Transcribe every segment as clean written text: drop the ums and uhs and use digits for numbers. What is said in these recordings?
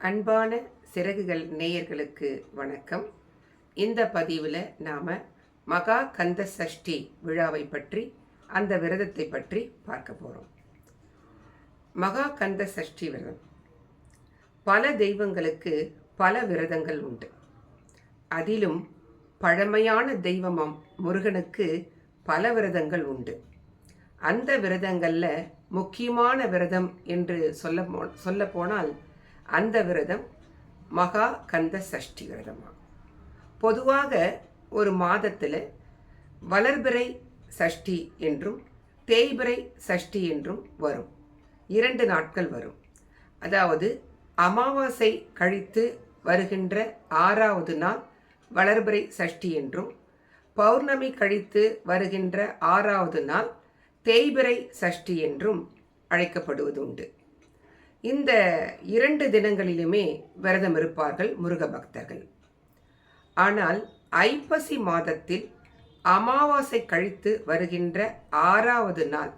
அன்பான சிறகுகள் நேயர்களுக்கு வணக்கம். இந்த பதிவில் நாம் மகா கந்த சஷ்டி விழாவை பற்றி, அந்த விரதத்தை பற்றி பார்க்க போகிறோம். மகா கந்த சஷ்டி விரதம். பல தெய்வங்களுக்கு பல விரதங்கள் உண்டு. அதிலும் பழமையான தெய்வமாம் முருகனுக்கு பல விரதங்கள் உண்டு. அந்த விரதங்களில் முக்கியமான விரதம் என்று சொல்ல போனால் அந்த விரதம் மகா கந்த சஷ்டி விரதமா. பொதுவாக ஒரு மாதத்தில் வளர்பிறை சஷ்டி என்றும் தேய்பிறை சஷ்டி என்றும் வரும். 2 நாட்கள் வரும். அதாவது அமாவாசை கழித்து வருகின்ற 6வது நாள் வளர்பிறை சஷ்டி என்றும், பௌர்ணமி கழித்து வருகின்ற 6வது நாள் தேய்பிறை சஷ்டி என்றும் அழைக்கப்படுவது உண்டு. இந்த 2 தினங்களிலுமே விரதம் இருப்பார்கள் முருக பக்தர்கள். ஆனால் ஐப்பசி மாதத்தில் அமாவாசை கழித்து வருகின்ற 6வது நாள்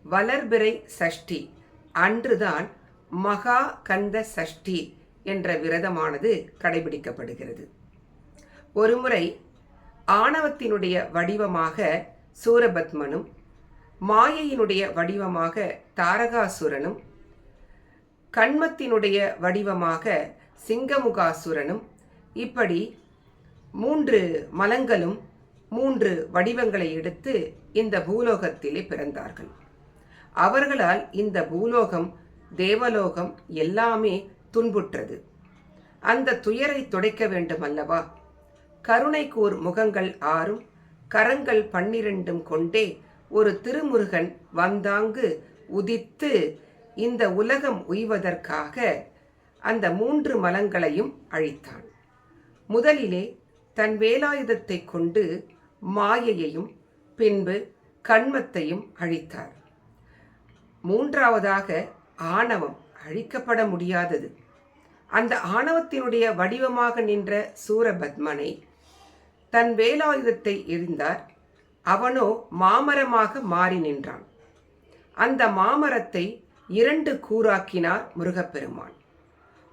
வளர்பிறை சஷ்டி அன்றுதான் மகா கந்த சஷ்டி என்ற விரதமானது கடைபிடிக்கப்படுகிறது. ஒருமுறை ஆணவத்தினுடைய வடிவமாக சூரபத்மனும், மாயையினுடைய வடிவமாக தாரகாசுரனும், கண்மத்தினுடைய வடிவமாக சிங்கமுகாசுரனும், இப்படி 3 மலங்களும் 3 வடிவங்களை எடுத்து இந்த பூலோகத்திலே பிறந்தார்கள். அவர்களால் இந்த பூலோகம், தேவலோகம் எல்லாமே துன்புற்றது. அந்த துயரை துடைக்க வேண்டும் அல்லவா? கருணைக்கூர் முகங்கள் 6ம் கரங்கள் 12ம் கொண்டே ஒரு திருமுருகன் வந்தாங்கு உதித்து இந்த உலகம் உய்வதற்காக அந்த 3 மலங்களையும் அழித்தான். முதலிலே தன் வேலாயுதத்தை கொண்டு மாயையையும், பின்பு கண்மத்தையும் அழித்தார். 3வதாக ஆணவம் அழிக்கப்பட முடியாதது. அந்த ஆணவத்தினுடைய வடிவமாக நின்ற சூரபத்மனை தன் வேலாயுதத்தை எறிந்தார். அவனோ மாமரமாக மாறி நின்றான். அந்த மாமரத்தை 2 கூறாக்கினார் முருகப்பெருமான்.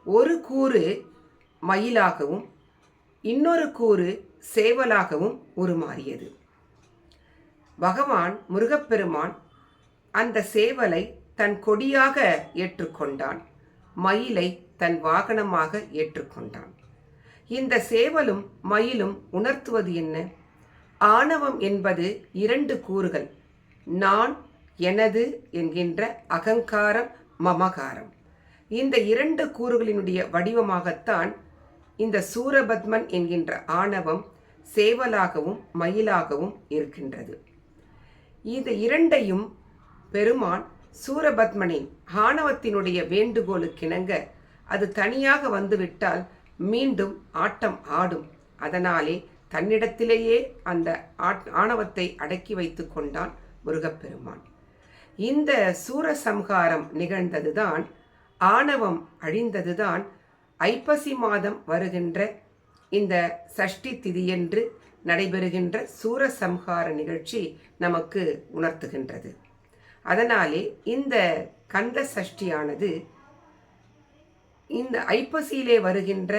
ஒரு கூறு மயிலாகவும் இன்னொரு கூறு சேவலாகவும் உருமாறியது. பகவான் முருகப்பெருமான் அந்த சேவலை தன் கொடியாக ஏற்றுக்கொண்டான், மயிலை தன் வாகனமாக ஏற்றுக்கொண்டான். இந்த சேவலும் மயிலும் உணர்த்துவது என்ன? ஆணவம் என்பது 2 கூறுகள், நான், எனது என்கின்ற அகங்காரம், மமகாரம். இந்த 2 கூறுகளினுடைய வடிவமாகத்தான் இந்த சூரபத்மன் என்கின்ற ஆணவம் சேவலாகவும் மயிலாகவும் இருக்கின்றது. இந்த 2ஐயும் பெருமான் சூரபத்மனின் ஆணவத்தினுடைய வேண்டுகோளுக்கிணங்க அது தனியாக வந்துவிட்டால் மீண்டும் ஆட்டம் ஆடும். அதனாலே தன்னிடத்திலேயே அந்த ஆணவத்தை அடக்கி வைத்து கொண்டான் முருகப்பெருமான். இந்த சூரசம்ஹாரம் நிகழ்ந்ததுதான், ஆணவம் அழிந்ததுதான் ஐப்பசி மாதம் வருகின்ற இந்த சஷ்டி திதியன்று நடைபெறுகின்ற சூரசம்ஹார நிகழ்ச்சி நமக்கு உணர்த்துகின்றது. அதனாலே இந்த கந்த சஷ்டியானது இந்த ஐப்பசியிலே வருகின்ற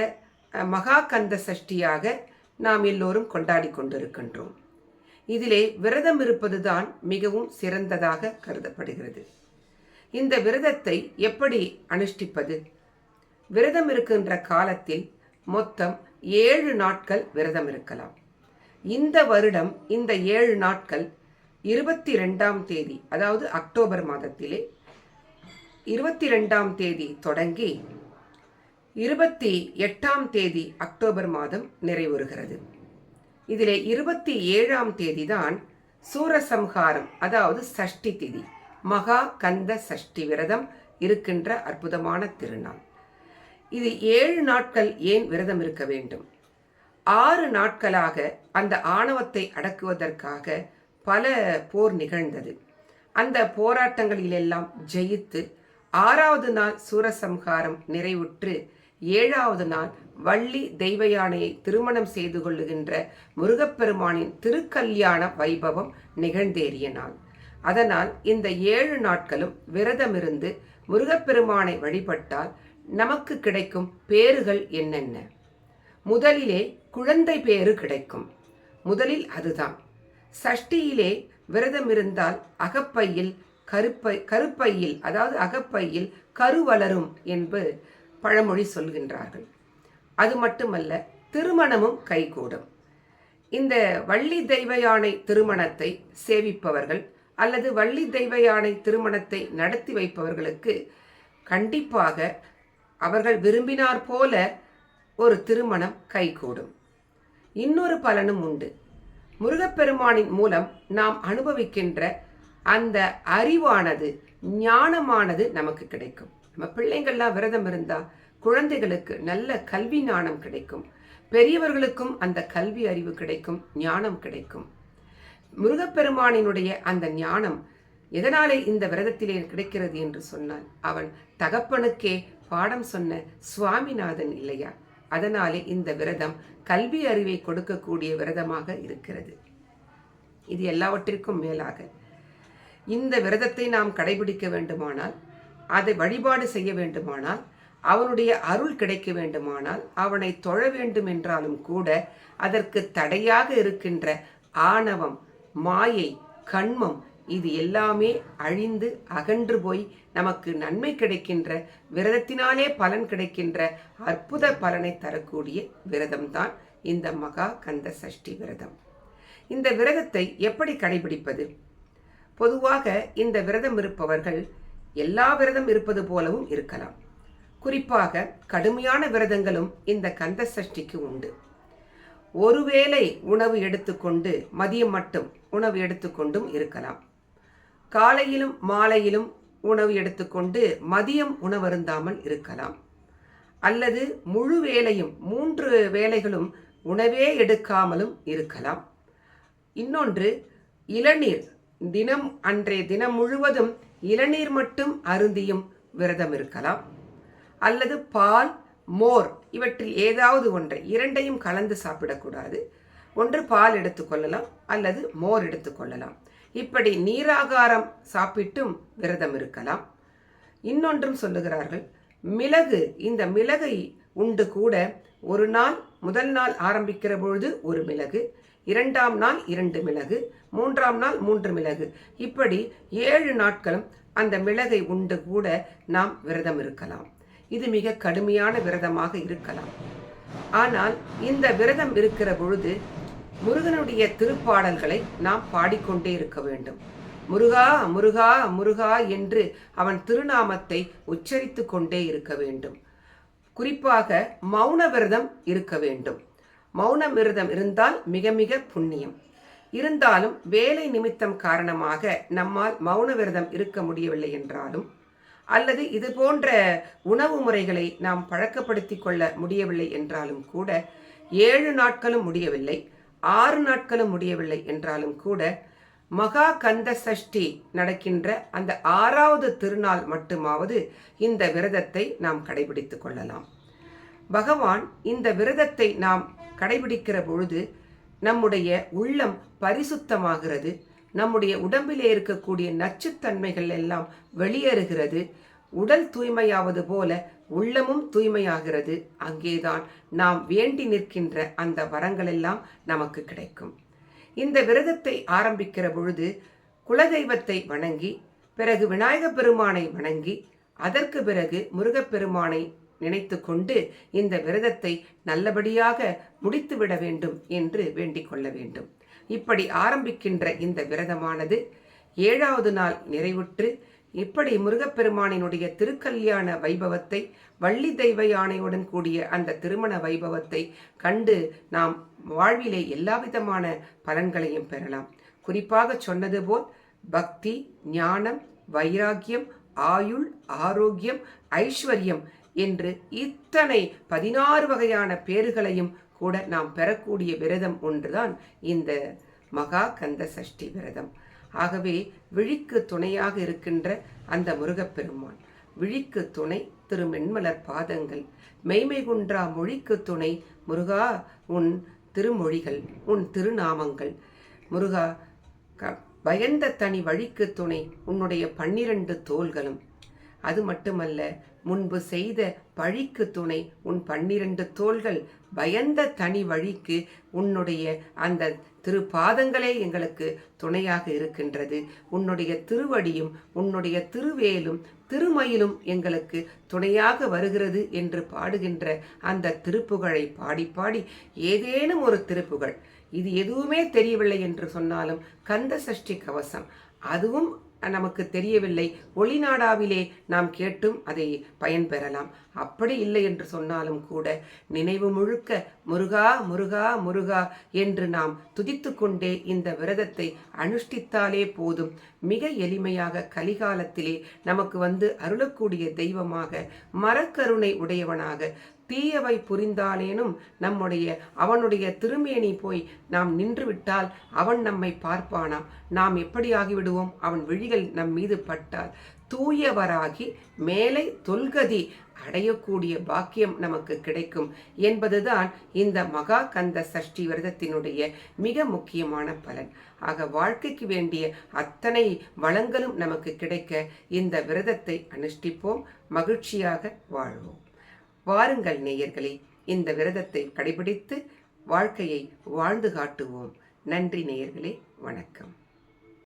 மகா கந்த சஷ்டியாக நாம் எல்லோரும் கொண்டாடி கொண்டிருக்கின்றோம். இதிலே விரதம் இருப்பதுதான் மிகவும் சிறந்ததாக கருதப்படுகிறது. இந்த விரதத்தை எப்படி அனுஷ்டிப்பது? விரதம் இருக்கின்ற காலத்தில் மொத்தம் 7 நாட்கள் விரதம் இருக்கலாம். இந்த வருடம் இந்த 7 நாட்கள் 22ஆம் தேதி, அதாவது அக்டோபர் மாதத்திலே 22ஆம் தேதி தொடங்கி 28ஆம் தேதி அக்டோபர் மாதம் நிறைவுறுகிறது. இதிலே 27ஆம் தேதி தான் சூரசம்ஹாரம், அதாவது சஷ்டி திதி, மகா கந்த சஷ்டி விரதம் இருக்கின்ற அற்புதமான திருநாள். இது 7 நாட்கள் ஏன் விரதம் இருக்க வேண்டும்? 6 நாட்களாக அந்த ஆணவத்தை அடக்குவதற்காக பல போர் நிகழ்ந்தது. அந்த போராட்டங்களிலெல்லாம் ஜெயித்து 6வது நாள் சூரசம்ஹாரம் நிறைவுற்று 7வது நாள் வள்ளி தெய்வயானையை திருமணம் செய்து கொள்ளுகின்ற முருகப்பெருமானின் திருக்கல்யாண வைபவம் நிகழ்ந்தேறிய நாள். அதனால் இந்த 7 நாட்களும் விரதமிருந்து முருகப்பெருமானை வழிபட்டால் நமக்கு கிடைக்கும் பேறுகள் என்னென்ன? முதலிலே குழந்தை பேறு கிடைக்கும். முதலில் அதுதான். சஷ்டியிலே விரதம் இருந்தால் அகப்பையில் கருப்பையில் அதாவது அகப்பையில் கரு வளரும் என்று பழமொழி சொல்கின்றார்கள். அது மட்டுமல்ல, திருமணமும் கைகூடும். இந்த வள்ளி தெய்வ யானை திருமணத்தை சேவிப்பவர்கள் அல்லது வள்ளி தெய்வ யானை திருமணத்தை நடத்தி வைப்பவர்களுக்கு கண்டிப்பாக அவர்கள் விரும்பினார் போல ஒரு திருமணம் கைகூடும். இன்னொரு பலனும் உண்டு. முருகப்பெருமானின் மூலம் நாம் அனுபவிக்கின்ற அந்த அறிவானது, ஞானமானது நமக்கு கிடைக்கும். நம்ம பிள்ளைங்கள்லாம் விரதம் இருந்தால் குழந்தைகளுக்கு நல்ல கல்வி ஞானம் கிடைக்கும். பெரியவர்களுக்கும் அந்த கல்வி அறிவு கிடைக்கும், ஞானம் கிடைக்கும். முருகப்பெருமானினுடைய அந்த ஞானம் எதனாலே இந்த விரதத்திலே கிடைக்கிறது என்று சொன்னால், அவன் தகப்பனுக்கே பாடம் சொன்ன சுவாமிநாதன் இல்லையா? அதனாலே இந்த விரதம் கல்வி அறிவை கொடுக்கக்கூடிய விரதமாக இருக்கிறது. இது எல்லாவற்றிற்கும் மேலாக இந்த விரதத்தை நாம் கடைபிடிக்க வேண்டுமானால், அதை வழிபாடு செய்ய வேண்டுமானால், அவனுடைய அருள் கிடைக்க வேண்டுமானால், அவனை தொழ வேண்டும் என்றாலும் கூட அதற்கு தடையாக இருக்கின்ற ஆணவம், மாயை, கண்மம் இது எல்லாமே அழிந்து அகன்று போய் நமக்கு நன்மை கிடைக்கின்ற, விரதத்தினாலே பலன் கிடைக்கின்ற அற்புத பலனை தரக்கூடிய விரதம்தான் இந்த மகா கந்த சஷ்டி விரதம். இந்த விரதத்தை எப்படி கடைபிடிப்பது? பொதுவாக இந்த விரதம் இருப்பவர்கள் எல்லா விரதம் இருப்பது போலவும் இருக்கலாம். குறிப்பாக கடுமையான விரதங்களும் இந்த கந்த சஷ்டிக்கு உண்டு. ஒருவேளை உணவு எடுத்துக்கொண்டு மதியம் மட்டும் உணவு எடுத்துக்கொண்டும் இருக்கலாம். காலையிலும் மாலையிலும் உணவு எடுத்துக்கொண்டு மதியம் உணவருந்தாமல் இருக்கலாம். அல்லது முழு வேளையும் 3 வேளைகளும் உணவே எடுக்காமலும் இருக்கலாம். இன்னொன்று, இளநீர் அன்றைய தினம் முழுவதும் இளநீர் மட்டும் அருந்தியும் விரதம் இருக்கலாம். அல்லது பால், மோர் இவற்றில் ஏதாவது ஒன்றை, இரண்டையும் கலந்து சாப்பிடக்கூடாது. ஒன்று பால் எடுத்துக்கொள்ளலாம் அல்லது மோர் எடுத்துக்கொள்ளலாம். இப்படி நீராகாரம் சாப்பிட்டும் விரதம் இருக்கலாம். இன்னொன்றும் சொல்லுகிறார்கள், மிளகு, இந்த மிளகை உண்டு கூட ஒரு நாள், முதல் நாள் ஆரம்பிக்கிற பொழுது ஒரு மிளகு, 2ஆம் நாள் 2 மிளகு, 3ஆம் நாள் 3 மிளகு, இப்படி 7 நாட்களும் அந்த மிளகை உண்டு கூட நாம் விரதம் இருக்கலாம். இது மிக கடுமையான விரதமாக இருக்கலாம். ஆனால் இந்த விரதம் இருக்கிற பொழுது முருகனுடைய திருப்பாடல்களை நாம் பாடிக்கொண்டே இருக்க வேண்டும். முருகா முருகா முருகா என்று அவன் திருநாமத்தை உச்சரித்து கொண்டே இருக்க வேண்டும். குறிப்பாக மௌன விரதம் இருக்க வேண்டும். மௌன விரதம் இருந்தால் மிக மிக புண்ணியம். இருந்தாலும் வேலை நிமித்தம் காரணமாக நம்மால் மௌன விரதம் இருக்க முடியவில்லை என்றாலும், அல்லது இது போன்ற உணவு முறைகளை நாம் பழக்கப்படுத்தி கொள்ள முடியவில்லை என்றாலும் கூட, 7 நாட்களும் முடியவில்லை, 6 நாட்களும் முடியவில்லை என்றாலும் கூட, மகா கந்த சஷ்டி நடக்கின்ற அந்த 6வது திருநாள் மட்டுமாவது இந்த விரதத்தை நாம் கடைபிடித்துக் கொள்ளலாம். பகவான் இந்த விரதத்தை நாம் கடைபிடிக்கிற பொழுது நம்முடைய உள்ளம் பரிசுத்தமாகிறது, நம்முடைய உடம்பிலே இருக்கக்கூடிய நச்சுத்தன்மைகள் எல்லாம் வெளியேறுகிறது, உடல் தூய்மையாவது போல உள்ளமும் தூய்மையாகிறது. அங்கேதான் நாம் வேண்டி நிற்கின்ற அந்த வரங்கள் எல்லாம் நமக்கு கிடைக்கும். இந்த விரதத்தை ஆரம்பிக்கிற பொழுது குலதெய்வத்தை வணங்கி, பிறகு விநாயகப் பெருமானை வணங்கி, அதற்கு பிறகு முருகப்பெருமானை நினைத்து கொண்டு இந்த விரதத்தை நல்லபடியாக முடித்துவிட வேண்டும் என்று வேண்டிக் கொள்ள வேண்டும். இப்படி ஆரம்பிக்கின்ற இந்த விரதமானது 7வது நாள் நிறைவுற்று, இப்படி முருகப்பெருமானினுடைய திருக்கல்யாண வைபவத்தை, வள்ளி தெய்வ யானையுடன் கூடிய அந்த திருமண வைபவத்தை கண்டு நாம் வாழ்விலே எல்லாவிதமான பலன்களையும் பெறலாம். குறிப்பாக சொன்னது போல் பக்தி, ஞானம், வைராக்கியம், ஆயுள், ஆரோக்கியம், ஐஸ்வர்யம் என்று இத்தனை 16 வகையான பேறுகளையும் கூட நாம் பெறக்கூடிய விரதம் ஒன்றுதான் இந்த மகா கந்த சஷ்டி விரதம். ஆகவே விழிக்கு துணையாக இருக்கின்ற அந்த முருகப்பெருமான், விழிக்கு துணை திருமென்மலர் பாதங்கள், மெய்மை குன்றா மொழிக்கு துணை முருகா உன் திருமொழிகள், உன் திருநாமங்கள், முருகா பயந்த தனி வழிக்கு துணை உன்னுடைய 12 தோள்களும், அது மட்டுமல்ல, முன்பு செய்த பழிக்கு துணை உன் 12 தோள்கள், பயந்த தனி வழிக்கு உன்னுடைய அந்த திருப்பாதங்களே எங்களுக்கு துணையாக இருக்கின்றது. உன்னுடைய திருவடியும் உன்னுடைய திருவேலும் திருமயிலும் எங்களுக்கு துணையாக வருகிறது என்று பாடுகின்ற அந்த திருப்புகழை பாடி பாடி ஏதேனும் ஒரு திருப்புகழ், இது எதுவுமே தெரியவில்லை என்று சொன்னாலும் கந்த சஷ்டி கவசம், அதுவும் நமக்கு தெரியவில்லை, ஒளிநாடாவிலே நாம் கேட்டும் அதை பயன்பெறலாம். அப்படி இல்லை என்று சொன்னாலும் கூட நினைவு முழுக்க முருகா முருகா முருகா என்று நாம் துதித்து கொண்டே இந்த விரதத்தை அனுஷ்டித்தாலே போதும். மிக எளிமையாக கலிகாலத்திலே நமக்கு அருளக்கூடிய தெய்வமாக, மரக்கருணை உடையவனாக, தீயவை புரிந்தாலேனும் அவனுடைய திருமேனி போய் நாம் நின்றுவிட்டால் அவன் நம்மை பார்ப்பானாம். நாம் எப்படி ஆகிவிடுவோம்? அவன் விழிகள் நம் மீது பட்டால் தூயவராகி மேலே தொல்கதி அடையக்கூடிய பாக்கியம் நமக்கு கிடைக்கும் என்பதுதான் இந்த மகா கந்த சஷ்டி விரதத்தினுடைய மிக முக்கியமான பலன். ஆக வாழ்க்கைக்கு வேண்டிய அத்தனை வளங்களும் நமக்கு கிடைக்க இந்த விரதத்தை அனுஷ்டிப்போம், மகிழ்ச்சியாக வாழ்வோம். வாருங்கள் நேயர்களே, இந்த விரதத்தை கடைபிடித்து வாழ்க்கையை வாழ்ந்து காட்டுவோம். நன்றி நேயர்களே, வணக்கம்.